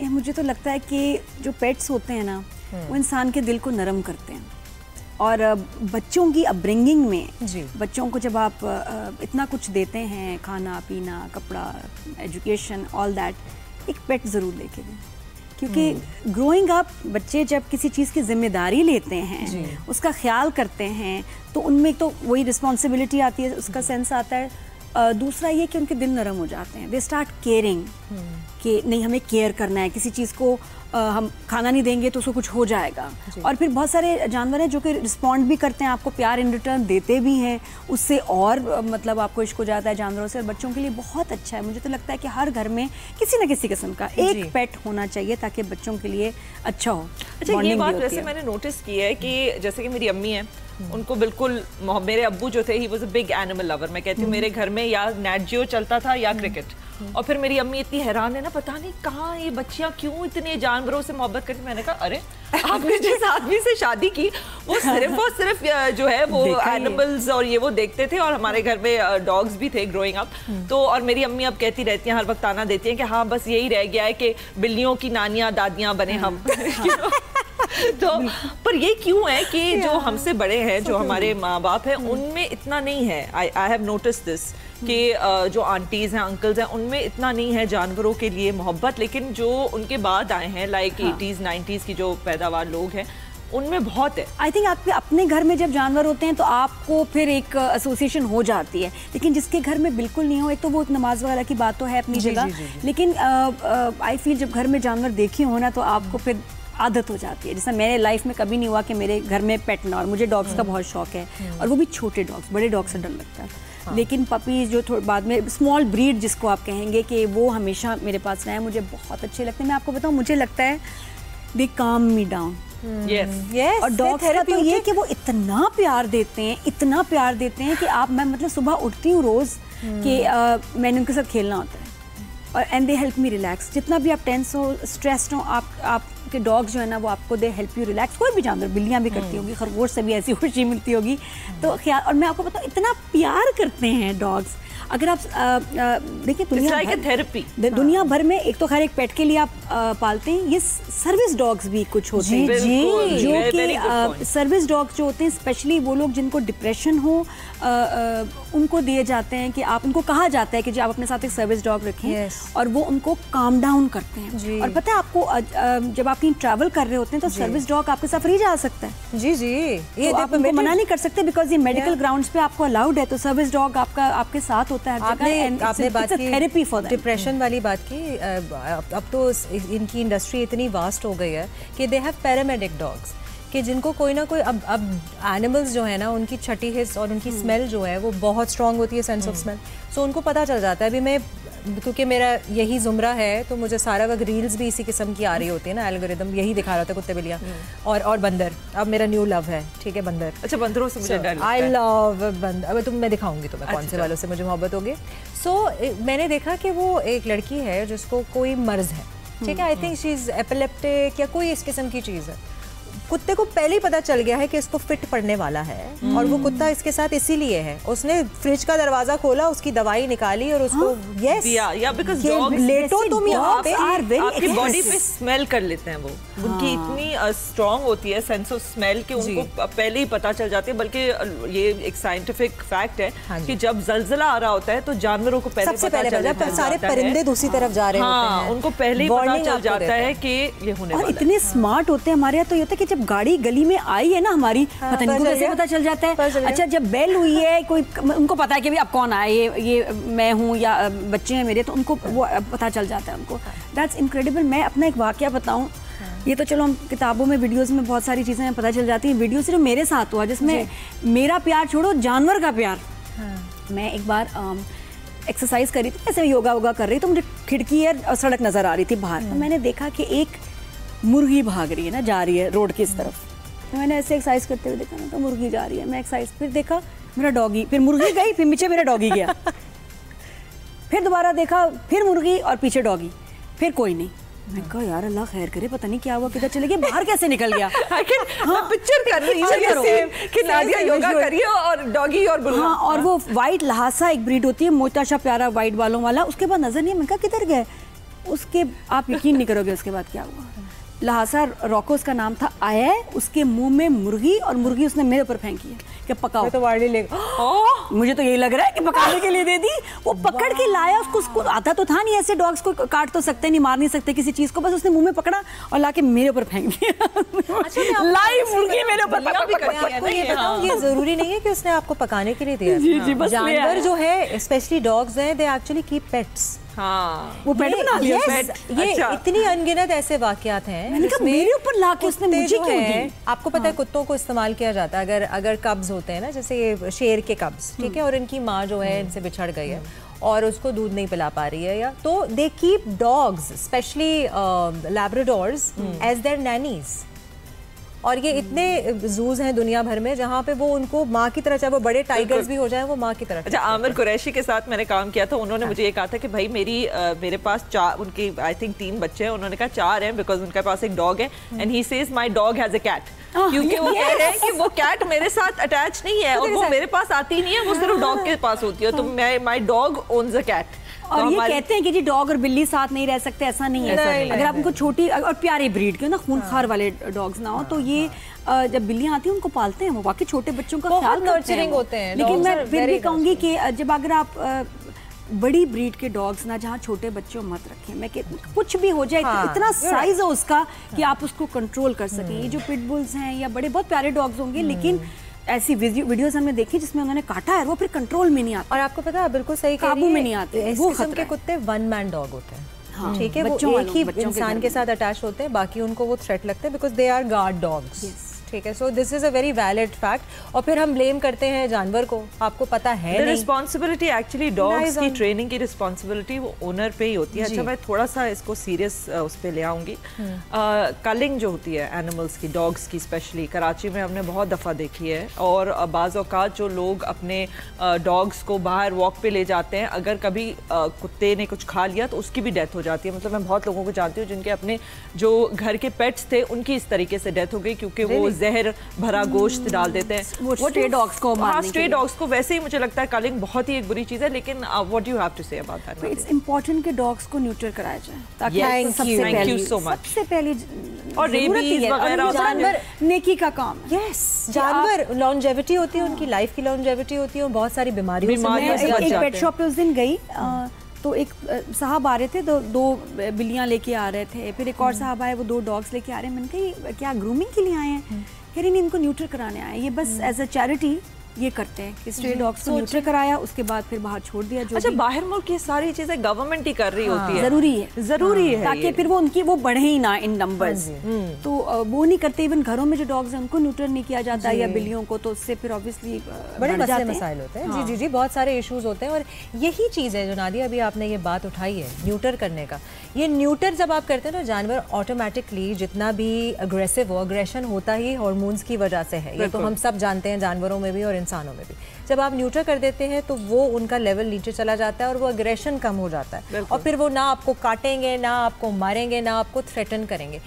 मुझे तो लगता है कि जो पेट्स होते हैं ना वो इंसान के दिल को नरम करते हैं। और बच्चों की अपब्रिंगिंग में बच्चों को जब आप इतना कुछ देते हैं, खाना पीना, कपड़ा, एजुकेशन, ऑल दैट, एक पेट ज़रूर लेके दें। क्योंकि ग्रोइंग अप बच्चे जब किसी चीज़ की जिम्मेदारी लेते हैं, उसका ख्याल करते हैं, तो उनमें तो वही रिस्पॉन्सिबिलिटी आती है, उसका सेंस आता है। दूसरा ये कि उनके दिल नरम हो जाते हैं, दे स्टार्ट केयरिंग कि नहीं हमें केयर करना है, किसी चीज़ को हम खाना नहीं देंगे तो उसको कुछ हो जाएगा। और फिर बहुत सारे जानवर हैं जो कि रिस्पॉन्ड भी करते हैं, आपको प्यार इन रिटर्न देते भी हैं, उससे और मतलब आपको इश्क हो जाता है जानवरों से। और बच्चों के लिए बहुत अच्छा है। मुझे तो लगता है कि हर घर में किसी न किसी किस्म का एक पेट होना चाहिए ताकि बच्चों के लिए अच्छा हो। अच्छा, ये बात वैसे मैंने नोटिस की है कि जैसे कि मेरी अम्मी है, उनको बिल्कुल, मेरे अब्बू जो थे he was a big animal lover. मैं कहती हूँ मेरे घर में या नेट जियो चलता था या क्रिकेट। और फिर मेरी अम्मी इतनी हैरान है ना, पता नहीं कहाँ ये बच्चियाँ क्यों इतने जानवरों से मोहब्बत करती। मैंने कहा अरे आपने जिस आदमी से शादी की वो सिर्फ और सिर्फ जो है वो एनिमल्स और ये वो देखते थे। और हमारे घर में डॉग्स भी थे ग्रोइंग अप। तो और मेरी अम्मी अब कहती रहती हैं, हर वक्त ताना देती हैं कि हाँ बस यही रह गया है कि बिल्लियों की नानियाँ दादियाँ बने हम। तो पर ये क्यों है कि जो हमसे बड़े हैं, जो हमारे माँ बाप हैं, उनमें इतना नहीं है। आई हैव नोटिस दिस कि जो आंटीज हैं, अंकल्स हैं, उनमें इतना नहीं है जानवरों के लिए मोहब्बत। लेकिन जो उनके बाद आए हैं लाइक 80s 90s की जो पैदावार लोग हैं, उनमें बहुत है। आई थिंक आपके अपने घर में जब जानवर होते हैं तो आपको फिर एक एसोसिएशन हो जाती है। लेकिन जिसके घर में बिल्कुल नहीं हो, एक तो वो नमाज वगैरह की बात तो है अपनी जगह, लेकिन आई फील जब घर में जानवर देखे हो ना तो आपको फिर आदत हो जाती है। जैसा मेरे लाइफ में कभी नहीं हुआ कि मेरे घर में पेट ना। और मुझे डॉग्स का बहुत शौक है, और वो भी छोटे डॉग्स, बड़े डॉग से डर लगता है। लेकिन पपीज जो बाद में स्मॉल ब्रीड जिसको आप कहेंगे कि वो हमेशा मेरे पास रहे, मुझे बहुत अच्छे लगते हैं। मैं आपको बताऊं, मुझे लगता है दे काम मी डाउन। yes. और डॉग का तो ये कि वो इतना प्यार देते हैं, इतना प्यार देते हैं कि आप, मैं मतलब सुबह उठती हूँ रोज़ कि मैंने उनके साथ खेलना होता है। और and they help me relax. जितना भी आप टेंस हो, स्ट्रेस्ड हो, आपके डॉग्स जो है ना वो आपको दे हेल्प यू रिलैक्स। कोई भी जानवर, बिल्लियाँ भी करती होगी, खरगोश से भी ऐसी खुशी मिलती होगी। तो ख्याल, और मैं आपको बताऊँ इतना प्यार करते हैं डॉग्स। अगर आप देखिए दुनिया भर में, एक तो खैर एक पेट के लिए आप पालते हैं, ये सर्विस डॉग्स भी कुछ होते हैं जो कि सर्विस डॉग्स जो होते हैं, स्पेशली वो लोग जिनको डिप्रेशन हो, उनको दिए जाते हैं कि आप, उनको कहा जाता है कि जी आप अपने साथ एक सर्विस डॉग रखें और वो उनको काम डाउन करते हैं। और पता है आपको, जब आप कहीं ट्रैवल कर रहे होते हैं तो सर्विस डॉग आपके साथ फ्री जा सकता है। ये आप उनको मना नहीं कर सकते बिकॉज ये मेडिकल ग्राउंड्स पे आपको अलाउड है। तो सर्विस डॉग आपके साथ होता है। आपने बात की थेरेपी फॉर डिप्रेशन वाली बात की। अब तो इनकी इंडस्ट्री इतनी वास्ट हो गई है कि दे हैव पैरामेडिक डॉग्स, कि जिनको कोई ना कोई, अब एनिमल्स जो है ना उनकी छठी हिस्स और उनकी स्मेल जो है वो बहुत स्ट्रांग होती है, सेंस ऑफ स्मेल। सो उनको पता चल जाता है। अभी मैं, क्योंकि मेरा यही जुमरा है तो मुझे सारा वक्त रील्स भी इसी किस्म की आ रही होती है ना, एल्गोरिदम यही दिखा रहा था, कुत्ते बिल्लियाँ और बंदर। अब मेरा न्यू लव है, ठीक है, बंदर। अच्छा, बंदरों से मुझे डर लगता है। आई लव बंदर। अब मैं दिखाऊंगी तुम्हें कौन से वालों से मुझे मोहब्बत होगी। सो मैंने देखा कि वो एक लड़की है जिसको कोई मर्ज है, ठीक है, I think she is epileptic या कोई इस किस्म की चीज़ है। कुत्ते को पहले ही पता चल गया है कि इसको फिट पड़ने वाला है और वो कुत्ता इसके साथ इसीलिए है। उसने फ्रिज का दरवाजा खोला, उसकी दवाई निकाली और उसको या बिकॉज़ डॉग्स लेटो तुम यहाँ पे, आपकी बॉडी पे स्मेल कर लेते हैं। वो उनकी इतनी स्ट्रांग होती है सेंस ऑफ स्मेल कि उनको पहले ही पता चल जाती है। बल्कि ये एक साइंटिफिक फैक्ट है कि जब जलजला आ रहा होता है तो जानवरों को पहले पता चल जाता है। सारे परिंदे दूसरी तरफ जा रहे होते हैं, उनको पहले ही पता चल जाता है कि ये होने वाला है। इतने स्मार्ट होते हैं। हमारे यहाँ तो ये होता है कि जब गाड़ी गली में आई है ना हमारी, पता नहीं कैसे पता चल जाता है। अच्छा, जब बेल हुई है, कोई उनको पता है कि अब कौन आए, ये मैं हूँ या बच्चे हैं मेरे, तो उनको वो पता चल जाता है उनको। That's incredible. मैं अपना एक वाकया बताऊँ, ये तो चलो हम किताबों में, वीडियोस में बहुत सारी चीज़ें पता चल जाती हैं। वीडियो सिर्फ मेरे साथ हुआ जिसमें मेरा प्यार छोड़ो, जानवर का प्यार। मैं एक बार एक्सरसाइज कर रही थी, ऐसे योगा वोगा कर रही, तो मुझे खिड़की और सड़क नज़र आ रही थी बाहर। तो मैंने देखा कि एक मुर्गी भाग रही है ना, जा रही है रोड की इस तरफ। तो मैंने ऐसे एक्सरसाइज करते हुए देखा ना, तो मुर्गी जा रही है। मैं एक्सरसाइज, फिर देखा मेरा डॉगी, फिर मुर्गी गई, फिर पीछे मेरा डॉगी गया। फिर दोबारा देखा, फिर मुर्गी और पीछे डॉगी, फिर कोई नहीं। मैं कहा यार अल्लाह खैर करे, पता नहीं क्या हुआ, किधर चले गए, बाहर कैसे निकल गया। मैं पिक्चर कर रही हूँ कि नादिया योगा कर रही है और डॉगी और बुल्ला। हाँ, और वो वाइट लहासा एक ब्रीड होती है, मोटा सा प्यारा वाइट बालों वाला, उसके बाद नजर नहीं। मैं कहा किधर गए, उसके आप यकीन नहीं करोगे उसके बाद क्या हुआ। लहासा रॉको उसका नाम था, आया है उसके मुंह में मुर्गी और मुर्गी उसने मेरे ऊपर फेंकी है कि पकाओ। तो वार्डी ले मुझे तो यही लग रहा है कि पकाने के लिए दे दी। वो पकड़ के लाया उसको आता तो था नहीं, ऐसे डॉग्स को काट तो सकते नहीं, मार नहीं सकते किसी चीज को, बस उसने मुंह में पकड़ा और लाके मेरे ऊपर फेंक दिया। लाइव मुर्गी मेरे ऊपर। ये जरूरी नहीं है कि उसने आपको पकाने के लिए दिया। जी, बस जानवर जो है स्पेशली डॉग्स हैं, दे एक्चुअली कीप पेट्स। हाँ, वो पेट बना लिया। ये इतनी अनगिनत ऐसे वाकयात हैं। मैंने कहा मेरे ऊपर लाके उसने मुझे क्यों दी? आपको पता है कुत्तों को इस्तेमाल किया जाता है अगर कब्ज होते हैं ना, जैसे ये शेर के कब्ज, ठीक है, और इनकी माँ जो है इनसे बिछड़ गई है और उसको दूध नहीं पिला पा रही है, या तो they keep dogs specially labradors as their nannies. और ये इतने जूज हैं दुनिया भर में जहाँ पे वो उनको माँ की तरह, चाहे वो बड़े टाइगर्स भी हो जाए, वो माँ की तरह। अच्छा, आमिर कुरैशी के साथ मैंने काम किया था, उन्होंने मुझे ये कहा था कि भाई मेरे पास 4, उनकी आई थिंक 3 बच्चे हैं, उन्होंने कहा 4 हैं बिकॉज उनके पास एक डॉग है, and he says my dog has a cat, क्योंकि वो कह रहे हैं कि वो कैट मेरे साथ अटैच नहीं है और वो मेरे पास आती नहीं है, वो सिर्फ डॉग के पास होती है, तो my dog owns a cat. और ये कहते हैं कि जी डॉग और बिल्ली साथ नहीं रह सकते, ऐसा नहीं है। अगर आप उनको छोटी और प्यारे ब्रीड के ना, खूनखार वाले डॉग्स ना हो, तो ये जब बिल्लियां आती हैं उनको पालते हैं, वो बाकी छोटे बच्चों का ख्याल नर्चरिंग होते हैं। लेकिन मैं फिर भी कहूंगी कि जब अगर आप बड़ी ब्रीड के डॉग्स ना जहाँ छोटे बच्चों मत रखें, मैं कुछ भी हो जाए, इतना साइज है उसका कि आप उसको कंट्रोल कर सकें। ये जो पिटबुल्स हैं या बड़े बहुत प्यारे डॉग्स होंगे, लेकिन ऐसी वीडियोस हमने देखी जिसमें उन्होंने काटा है, वो फिर कंट्रोल में नहीं आता। और आपको पता है, बिल्कुल सही, काबू में नहीं आते। वो किस्म के कुत्ते वन मैन डॉग होते हैं, ठीक है, वो एक ही इंसान के साथ अटैच होते हैं, बाकी उनको वो थ्रेट लगते हैं because they are guard dogs, ठीक है। So this is a very valid fact. और फिर हम ब्लेम करते हैं जानवर को, आपको पता है नहीं। रिस्पॉन्सिबिलिटी एक्चुअली डॉग्स की ट्रेनिंग की रिस्पॉन्सिबिलिटी वो ओनर पे ही होती है। अच्छा, मैं थोड़ा सा इसको सीरियस उस पे ले आऊंगी। कलिंग जो होती है एनिमल्स की, डॉग्स की स्पेशली, कराची में हमने बहुत दफ़ा देखी है, और बाज़ औक़ात जो लोग अपने डॉग्स को बाहर वॉक पे ले जाते हैं, अगर कभी कुत्ते ने कुछ खा लिया तो उसकी भी डेथ हो जाती है। मतलब मैं बहुत लोगों को जानती हूँ जिनके अपने जो घर के पेट्स थे उनकी इस तरीके से डेथ हो गई, क्योंकि वो जहर भरा गोश्त डाल देते हैं स्ट्रे डॉग्स को। हाँ, स्ट्रे डॉग्स को। वैसे ही मुझे लगता है कलिंग बहुत ही एक बुरी चीज है, लेकिन what you have to say about that? It's important कि डॉग्स को न्यूट्रल कराया जाए, ताकि थैंक यू सो मच। सबसे पहले और रेबीज वगैरह, जानवर नेकी का काम। यस, जानवर लॉन्जेविटी होती है, उनकी लाइफ की लॉन्जेविटी होती है, बहुत सारी बीमारियों से। एक पेट शॉप पे उस दिन गई, तो एक साहब आ रहे थे, दो बिल्लियां लेके आ रहे थे, फिर एक और साहब आए, वो 2 डॉग्स लेके आ रहे हैं। मैंने कहा क्या ग्रूमिंग के लिए आए हैं? कह रही नहीं, इनको न्यूट्रल कराने आए, ये बस एज अ चैरिटी ये करते हैं कि स्ट्रे डॉग्स को न्यूट्रल कराया, उसके बाद फिर बाहर छोड़ दिया। जो अच्छा, बाहर मुल्क ये सारी चीजें गवर्नमेंट ही कर रही होती है। जरूरी है ताकि फिर वो उनकी वो बढ़े ही ना इन नंबर्स। तो वो नहीं करते। इवन घरों में जो डॉग्स हैं उनको न्यूट्रल नहीं किया जाता, या बिल्लियों को, तो उससे फिर ऑब्वियसली बड़े मसाइल होते हैं। जी, बहुत सारे इश्यूज होते हैं। और यही चीज़ है जो नादिया अभी आपने ये बात उठाई है न्यूटर करने का। ये न्यूटर जब आप करते हैं ना, जानवर ऑटोमेटिकली जितना भी अग्रेसिव हो, अग्रेशन होता ही हार्मोन्स की वजह से है। ये तो हम सब जानते हैं, जानवरों में भी और इंसानों में भी। जब आप न्यूट्रल कर देते हैं तो वो उनका लेवल नीचे चला जाता है और वो अग्रेशन कम हो जाता है, और फिर वो ना आपको काटेंगे, ना आपको मारेंगे, ना आपको थ्रेटन करेंगे।